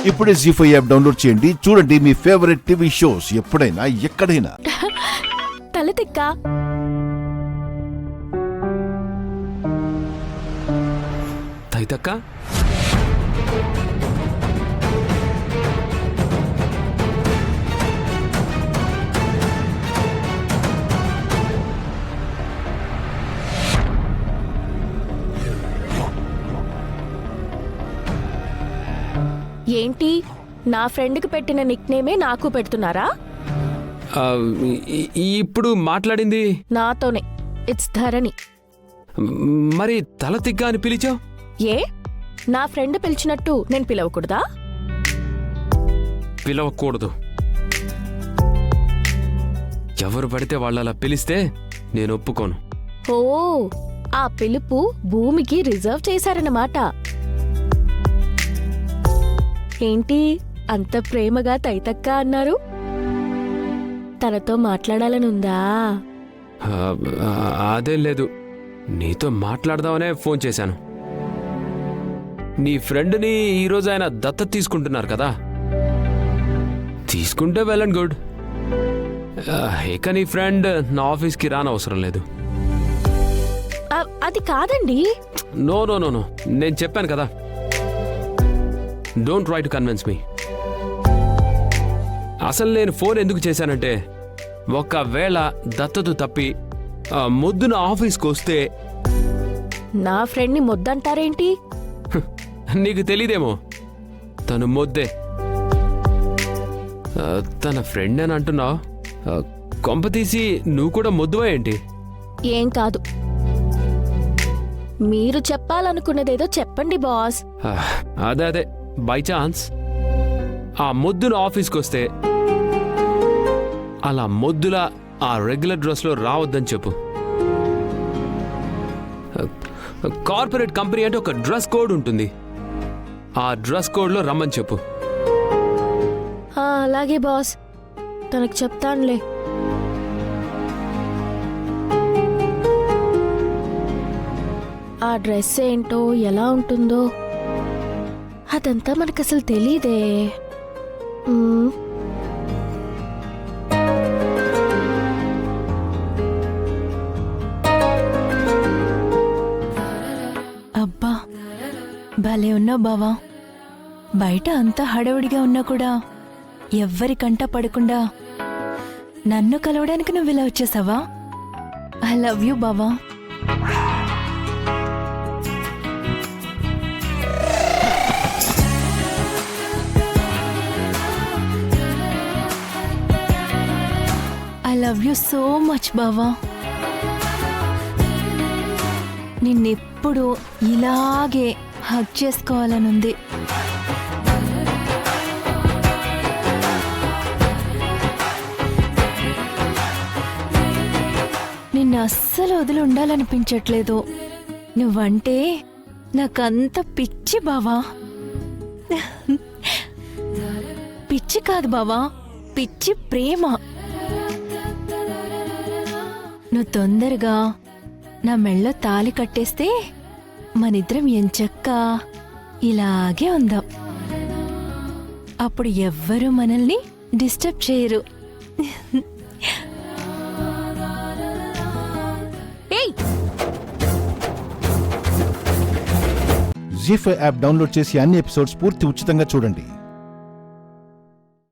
ఇప్పుడే జీ5 app download చేయండి. చూడండి మీ ఫేవరెట్ టీవీ షోస్ ఎప్పుడైనా ఎక్కడైనా. తలతిక్క తైతక్క ఏంటి? నా ఫ్రెండ్కి పెట్టిన నిక్ నేమే నాకు పెడుతున్నారా? ఇప్పుడు మాట్లాడింది నాతోనే. ఇట్స్ ధరణి. మరి తలతిక్క అని పిలిచావు? ఏ నా ఫ్రెండ్ పిలిచినట్టు నేను పిలవకూడదా? పిలవకూడదు. ఎవరు పడితే వాళ్ళలా పిలిస్తే నేను ఒప్పుకోను. ఓ, ఆ పిలుపు భూమికి రిజర్వ్ చేశారన్నమాట. ఏంటి అంత ప్రేమగా తైతక్క అన్నారు? తనతో మాట్లాడాలనుందా? అదేం లేదు, నీతో మాట్లాడదామనే ఫోన్ చేశాను. నీ ఫ్రెండ్ని ఈరోజు ఆయన దత్తత తీసుకుంటున్నారు కదా. తీసుకుంటే వెల్ అండ్ గుడ్. ఇక నీ ఫ్రెండ్ నా ఆఫీస్కి రానవసరం లేదు. అది కాదండి. నో నో నో నో, నేను చెప్పాను కదా. Don't try to convince me. అసలు నేను ఫోన్ ఎందుకు చేశానంటే, ఒకవేళ దత్తత తప్పి మొద్దున ఆఫీస్కి వస్తే. నా ఫ్రెండ్ని మొద్దంటారేంటి? నీకు తెలీదేమో, తను మొద్దే. తన ఫ్రెండ్ అని అంటున్నావు. కొంపతీసి నువ్వు కూడా మొద్దువా ఏంటి? ఏం కాదు. మీరు చెప్పాలనుకున్నదేదో చెప్పండి బాస్. అదే బై ఛాన్స్ ఆ మొద్దున ఆఫీస్కి వస్తే అలా మొద్దులా ఆ రెగ్యులర్ డ్రెస్లో రావద్దని చెప్పు. కార్పొరేట్ కంపెనీ అంటే ఒక డ్రెస్ కోడ్ ఉంటుంది. ఆ డ్రెస్ కోడ్లో రమ్మని చెప్పు. అలాగే బాస్, తనకు చెప్తానులే. ఆ డ్రెస్ ఏంటో ఎలా ఉంటుందో అదంతా మనకు అసలు తెలీదే. అబ్బా భలే ఉన్నావు బావా. బయట అంతా హడావుడిగా ఉన్నా కూడా ఎవ్వరి కంట పడకుండా నన్ను కలవడానికి నువ్వు ఇలా వచ్చేసావా? ఐ లవ్ యూ బావా. I love you so much బావా. నిన్నెప్పుడు ఇలాగే హగ్ చేసుకోవాలనుంది. నిన్ను అస్సలు వదిలి ఉండాలనిపించట్లేదు. నువ్వంటే నాకంత పిచ్చి బావా. పిచ్చి కాదు బావా, పిచ్చి ప్రేమ. నువ్వు తొందరగా నా మెళ్ళో తాళి కట్టేస్తే మనిద్దరం ఎంచక్కా ఇలాగే ఉందాం. అప్పుడు ఎవ్వరూ మనల్ని డిస్టర్బ్ చేయరు. జీ5 యాప్ డౌన్లోడ్ చేసి అన్ని ఎపిసోడ్స్ పూర్తి ఉచితంగా చూడండి.